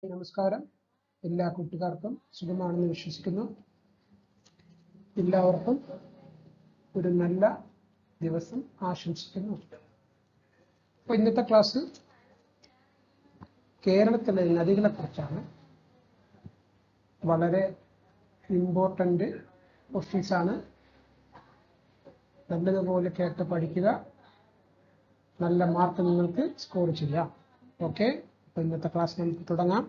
നമസ്കാരം. എല്ലാ കൂട്ടുകാർക്കും സുഖമാണെന്ന് വിശ്വസിക്കുന്നു. എല്ലാവർക്കും ഒരു നല്ല ദിവസം ആശംസിക്കുന്നു. അപ്പോൾ ഇന്നത്തെ ക്ലാസ് കേരളത്തിലെ നദികളെ കുറിച്ചാണ്. വളരെ ഇമ്പോർട്ടൻ്റ് ക്വസ്റ്റ്യൻസ് ആണ്. നല്ലതുപോലെ കേട്ട് പഠിക്കുക. നല്ല മാർക്ക് നിങ്ങൾക്ക് സ്കോർ ചെയ്യാം. ഓക്കെ, അപ്പോൾ ഇന്നത്തെ ക്ലാസ് നമുക്ക് തുടങ്ങാം.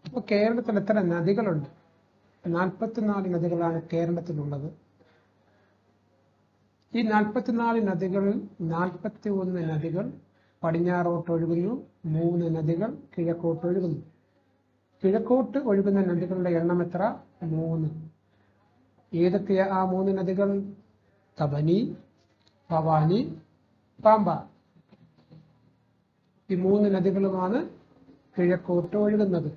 അപ്പോൾ കേരളത്തിൽ എത്ര നദികളുണ്ട്? 44 നദികളാണ് കേരളത്തിലുള്ളത്. ഈ 44 നദികളിൽ 41 നദികൾ പടിഞ്ഞാറോട്ട് ഒഴുകുന്നു, 3 നദികൾ കിഴക്കോട്ട് ഒഴുകുന്നു. കിഴക്കോട്ട് ഒഴുകുന്ന നദികളുടെ എണ്ണം എത്ര? 3. ഏതൊക്കെയാ ആ 3 നദികൾ? കബനി, ഭവാനി, പാമ്പാർ. ഈ 3 നദികളുമാണ് കിഴക്കോട്ട് ഒഴുകുന്നത്.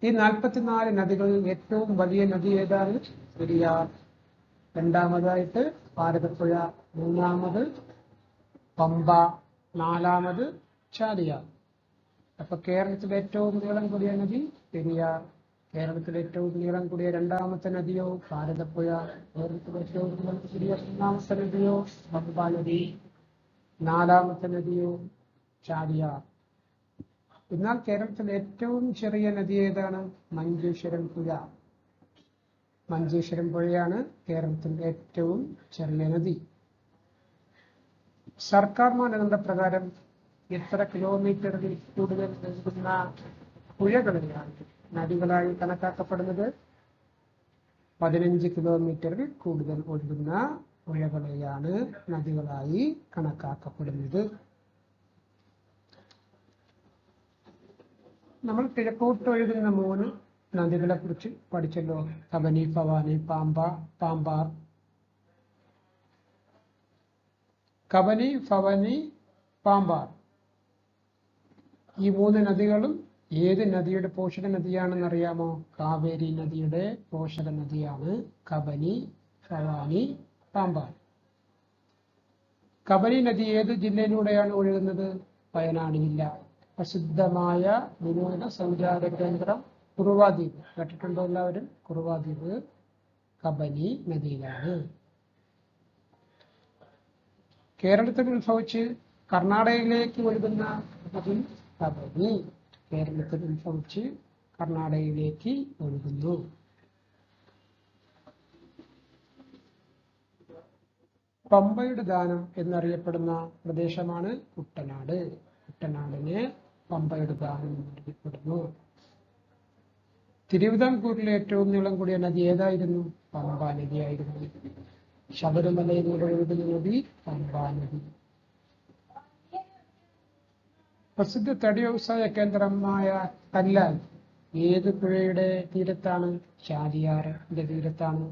ഈ 44 നദികളിൽ ഏറ്റവും വലിയ നദി ഏതാണ്? പെരിയാർ. രണ്ടാമതായിട്ട് ഭാരതപ്പുഴ, മൂന്നാമത് പമ്പ, നാലാമത് ചാലിയാർ. അപ്പൊ കേരളത്തിലെ ഏറ്റവും നീളം കൂടിയ നദി പെരിയാർ. കേരളത്തിലെ ഏറ്റവും നീളം കൂടിയ രണ്ടാമത്തെ നദിയോ ഭാരതപ്പുഴ. കേരളത്തിലെ ഏറ്റവും നീളം കൂടിയ മൂന്നാമത്തെ നദിയോ പമ്പ നദി. നാലാമത്തെ നദിയോ ചാലിയാർ. എന്നാൽ കേരളത്തിലെ ഏറ്റവും ചെറിയ നദി ഏതാണ്? മഞ്ചേശ്വരം പുഴ. മഞ്ചേശ്വരം പുഴയാണ് കേരളത്തിലെ ഏറ്റവും ചെറിയ നദി. സർക്കാർ മാനദണ്ഡ പ്രകാരം എത്ര കിലോമീറ്ററിൽ കൂടുതൽ ഒഴുകുന്ന പുഴകളെയാണ് നദികളായി കണക്കാക്കപ്പെടുന്നത്? 15 കിലോമീറ്ററിൽ കൂടുതൽ ഒഴുകുന്ന പുഴകളെയാണ് നദികളായി കണക്കാക്കപ്പെടുന്നത്. നമ്മൾ കിഴക്കോട്ട് ഒഴുകുന്ന 3 നദികളെ കുറിച്ച് പഠിച്ചല്ലോ. കബനി, ഭവാനി, പാമ്പാർ. കബനി, ഭവാനി, പാമ്പാർ ഈ 3 നദികളും ഏത് നദിയുടെ പോഷക നദിയാണെന്ന് അറിയാമോ? കാവേരി നദിയുടെ പോഷക നദിയാണ് കബനി, ഭവാനി, പാമ്പാർ. കബനി നദി ഏത് ജില്ലയിലൂടെയാണ് ഒഴുകുന്നത്? വയനാട് ജില്ല. പ്രസിദ്ധമായ വിനോദസഞ്ചാര കേന്ദ്രം കുറുവാദ്വീപ്. കേട്ടിട്ടുണ്ടോ എല്ലാവരും? കുറുവാദ്വീപ് കബനി നദിയിലാണ്. കേരളത്തിൽ ഉത്ഭവിച്ച് കർണാടകയിലേക്ക് ഒഴുകുന്ന നദി കബനി. കേരളത്തിൽ ഉത്ഭവിച്ച് കർണാടകയിലേക്ക് ഒഴുകുന്നു. പമ്പയുടെ ദാനം എന്നറിയപ്പെടുന്ന പ്രദേശമാണ് കുട്ടനാട്. കുട്ടനാടിനെ പമ്പയുടെ ദാനം എന്നറിയപ്പെടുന്നു. തിരുവിതാംകൂറിലെ ഏറ്റവും നീളം കൂടിയ നദി ഏതായിരുന്നു? പമ്പാ നദിയായിരുന്നു. ശബരിമലയിലൂടെ ഒഴുകുന്ന നദി പമ്പാ നദി. പ്രസിദ്ധ തടി വ്യവസായ കേന്ദ്രമായ കല്ലാൽ ഏത് പുഴയുടെ തീരത്താണ്? ചാലിയാറിന്റെ തീരത്താണ്.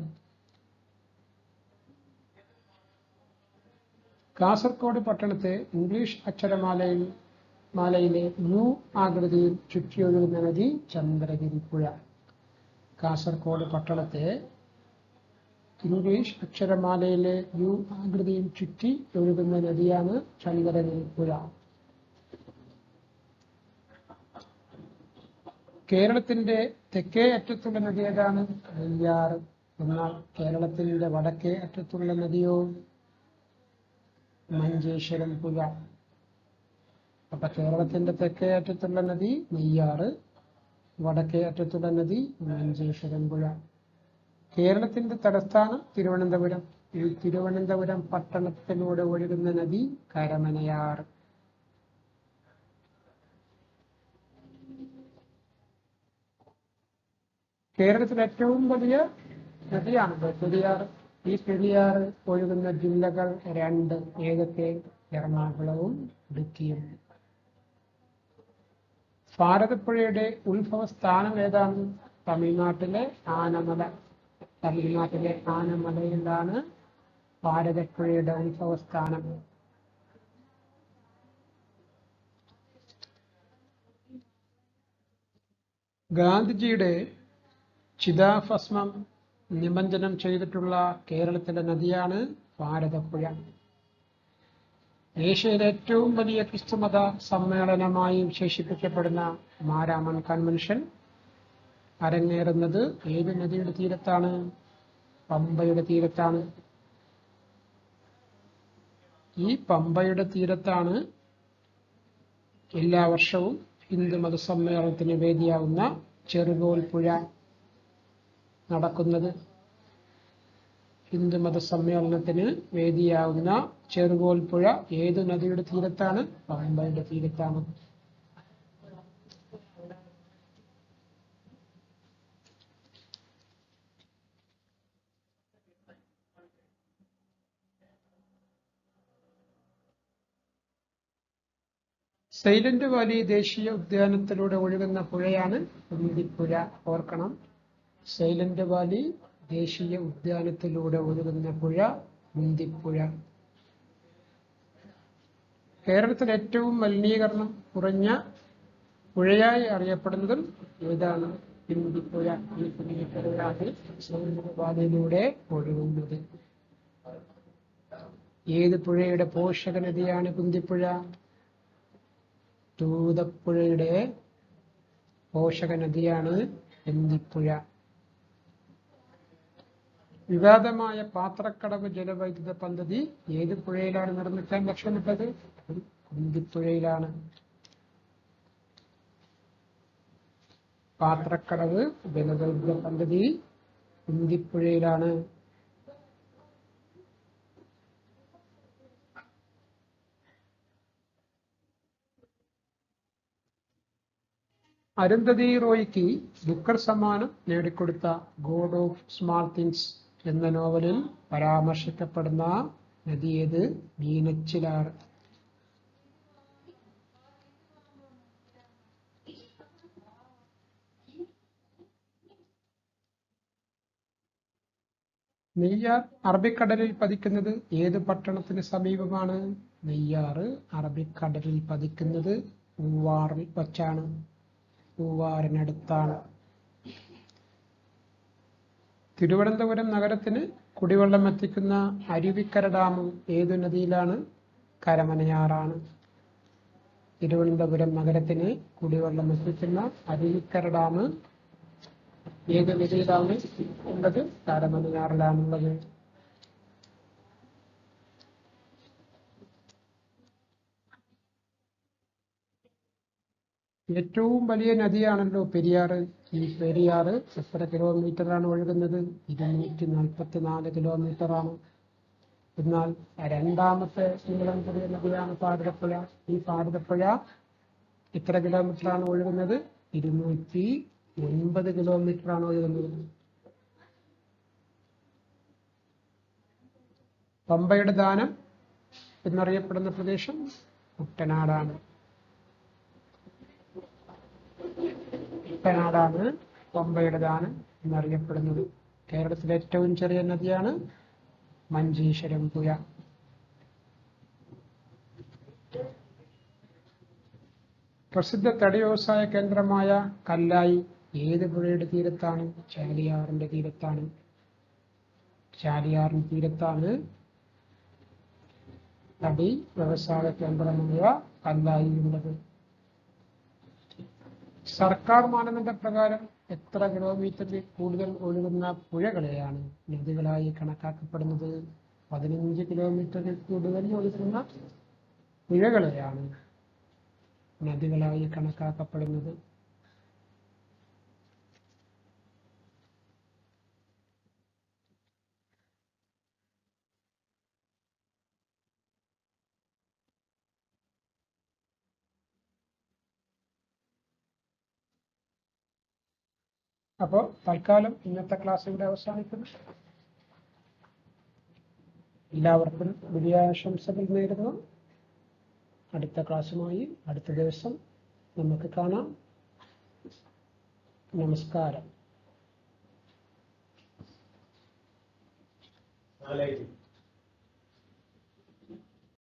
കാസർഗോഡ് പട്ടണത്തെ ഇംഗ്ലീഷ് അക്ഷരമാലയിലെ യു ആകൃതിയിൽ ചുറ്റിയൊഴുകുന്ന നദി ചന്ദ്രഗിരി പുഴ. കാസർഗോഡ് പട്ടണത്തെ ഇംഗ്ലീഷ് അക്ഷരമാലയിലെ യു ആകൃതിയിൽ ചുറ്റി ഒഴുകുന്ന നദിയാണ് ചന്ദ്രഗിരി പുഴ. കേരളത്തിന്റെ തെക്കേ അറ്റത്തുള്ള നദി ഏതാണ്? നെയ്യാർ. എന്നാൽ കേരളത്തിന്റെ വടക്കേ അറ്റത്തുള്ള നദിയോ? മഞ്ചേശ്വരം പുഴ. അപ്പൊ കേരളത്തിന്റെ തെക്കേ അറ്റത്തുള്ള നദി നെയ്യാറ്, വടക്കേ അറ്റത്തുള്ള നദി മഞ്ചേശ്വരം പുഴ. കേരളത്തിന്റെ തലസ്ഥാനം തിരുവനന്തപുരം. ഈ തിരുവനന്തപുരം പട്ടണത്തിലൂടെ ഒഴുകുന്ന നദി കരമനയാർ. കേരളത്തിലെ ഏറ്റവും വലിയ നദിയാണ് പെരിയാർ. ഈ പെരിയാർ ഒഴുകുന്ന ജില്ലകൾ 2. ഏതൊക്കെ? എറണാകുളവും ഇടുക്കിയും. ഭാരതപ്പുഴയുടെ ഉത്ഭവസ്ഥാനം ഏതാണ്? തമിഴ്നാട്ടിലെ ആനമല. തമിഴ്നാട്ടിലെ ആനമലയിലാണ് ഭാരതപ്പുഴയുടെ ഉത്ഭവസ്ഥാനം. ഗാന്ധിജിയുടെ ചിതാഭസ്മം നിമജ്ജനം ചെയ്തിട്ടുള്ള കേരളത്തിലെ നദിയാണ് ഭാരതപ്പുഴ. ഏഷ്യയിലെ ഏറ്റവും വലിയ ക്രിസ്തുമത സമ്മേളനമായി വിശേഷിപ്പിക്കപ്പെടുന്ന മാരാമൺ കൺവെൻഷൻ അരങ്ങേറുന്നത് ഏത് നദിയുടെ തീരത്താണ്? പമ്പയുടെ തീരത്താണ്. ഈ പമ്പയുടെ തീരത്താണ് എല്ലാ വർഷവും ഹിന്ദു മതസമ്മേളനത്തിന് വേദിയാവുന്ന ചെറുകോൽ പുഴ നടക്കുന്നത്. ഹിന്ദു മതസമ്മേളനത്തിന് വേദിയാവുന്ന ചെറുകോൽ പുഴ ഏതു നദിയുടെ തീരത്താണ്? പമ്പയുടെ തീരത്താണ്. സൈലന്റ് വാലി ദേശീയ ഉദ്യാനത്തിലൂടെ ഒഴുകുന്ന പുഴയാണ് കുന്തിപ്പുഴ. ഓർക്കണം, സൈലന്റ് വാലി ദേശീയ ഉദ്യാനത്തിലൂടെ ഒഴുകുന്ന പുഴ കുന്തിപ്പുഴ. കേരളത്തിൽ ഏറ്റവും മലിനീകരണം കുറഞ്ഞ പുഴയായി അറിയപ്പെടുന്നതും ഏതാണ്? കുന്തിപ്പുഴ. ഈ കുന്തിപ്പുഴയാണ് സൈലന്റ് വാലിയിലൂടെ ഒഴുകുന്നത്. ഏത് പുഴയുടെ പോഷക നദിയാണ് കുന്തിപ്പുഴ? തൂതപ്പുഴയുടെ പോഷക നദിയാണ് കുന്തിപ്പുഴ. വിവാദമായ പാത്രക്കടവ് ജലവൈദ്യുത പദ്ധതി ഏത് പുഴയിലാണ് നിർമ്മിക്കാൻ ലക്ഷ്യമിട്ടത്? കുന്തിപ്പുഴയിലാണ്. പാത്രക്കടവ് ജലവൈദ്യുത പദ്ധതി കുന്തിപ്പുഴയിലാണ്. അരുന്ധതി റോയ്ക്ക് ബുക്കർ സമ്മാനം നേടിക്കൊടുത്ത ഗോഡ് ഓഫ് സ്മാൾ തിങ്സ് എന്ന നോവലിൽ പരാമർശിക്കപ്പെടുന്ന നദി ഏത്? മീനച്ചിലാറ്. നെയ്യാർ അറബിക്കടലിൽ പതിക്കുന്നത് ഏത് പട്ടണത്തിന് സമീപമാണ്? നെയ്യാറ് അറബിക്കടലിൽ പതിക്കുന്നത് പൂവാറിൽ വച്ചാണ്. പൂവാറിനടുത്താണ്. തിരുവനന്തപുരം നഗരത്തിന് കുടിവെള്ളം എത്തിക്കുന്ന അരുവിക്കര ഡാം ഏതു നദിയിലാണ്? കരമനയാറാണ്. തിരുവനന്തപുരം നഗരത്തിന് കുടിവെള്ളം എത്തിക്കുന്ന അരുവിക്കര ഡാം ഏത് നദിയിലാണ് ഉള്ളത്? കരമനയാറിലാണുള്ളത്. ഏറ്റവും വലിയ നദിയാണല്ലോ പെരിയാറ്. ഈ പെരിയാറ് എത്ര കിലോമീറ്ററാണ് ഒഴുകുന്നത്? 244 കിലോമീറ്ററാണ്. എന്നാൽ രണ്ടാമത്തെ നീളം കൂടിയ നദിയാണ് ഭാരതപ്പുഴ. ഈ ഭാരതപ്പുഴ എത്ര കിലോമീറ്ററാണ് ഒഴുകുന്നത്? 209 കിലോമീറ്ററാണ് ഒഴുകുന്നത്. പമ്പയുടെ ദാനം എന്നറിയപ്പെടുന്ന പ്രദേശം കുട്ടനാടാണ്. കുട്ടനാടാണ് പമ്പയുടെ ദാനം എന്നറിയപ്പെടുന്നത്. കേരളത്തിലെ ഏറ്റവും ചെറിയ നദിയാണ് മഞ്ചേശ്വരം പുഴ. പ്രസിദ്ധ തടി വ്യവസായ കേന്ദ്രമായ കല്ലായി ഏത് പുഴയുടെ തീരത്താണ്? ചാലിയാറിന്റെ തീരത്താണ്. ചാലിയാറിന്റെ തീരത്താണ് തടി വ്യവസായ കേന്ദ്രമായ കല്ലായി ഉള്ളത്. സർക്കാർ മാനദണ്ഡ പ്രകാരം എത്ര കിലോമീറ്ററിൽ കൂടുതൽ ഒഴുകുന്ന പുഴകളെയാണ് നദികളായി കണക്കാക്കപ്പെടുന്നത്? 15 കിലോമീറ്ററിൽ കൂടുതൽ ഒഴുകുന്ന പുഴകളെയാണ് നദികളായി കണക്കാക്കപ്പെടുന്നത്. അപ്പോൾ തൽക്കാലം ഇന്നത്തെ ക്ലാസ് ഇവിടെ അവസാനിക്കുന്നു. എല്ലാവർക്കും വലിയ ആശംസകൾ നേരുന്നു. അടുത്ത ക്ലാസ്സുമായി അടുത്ത ദിവസം നമുക്ക് കാണാം. നമസ്കാരം.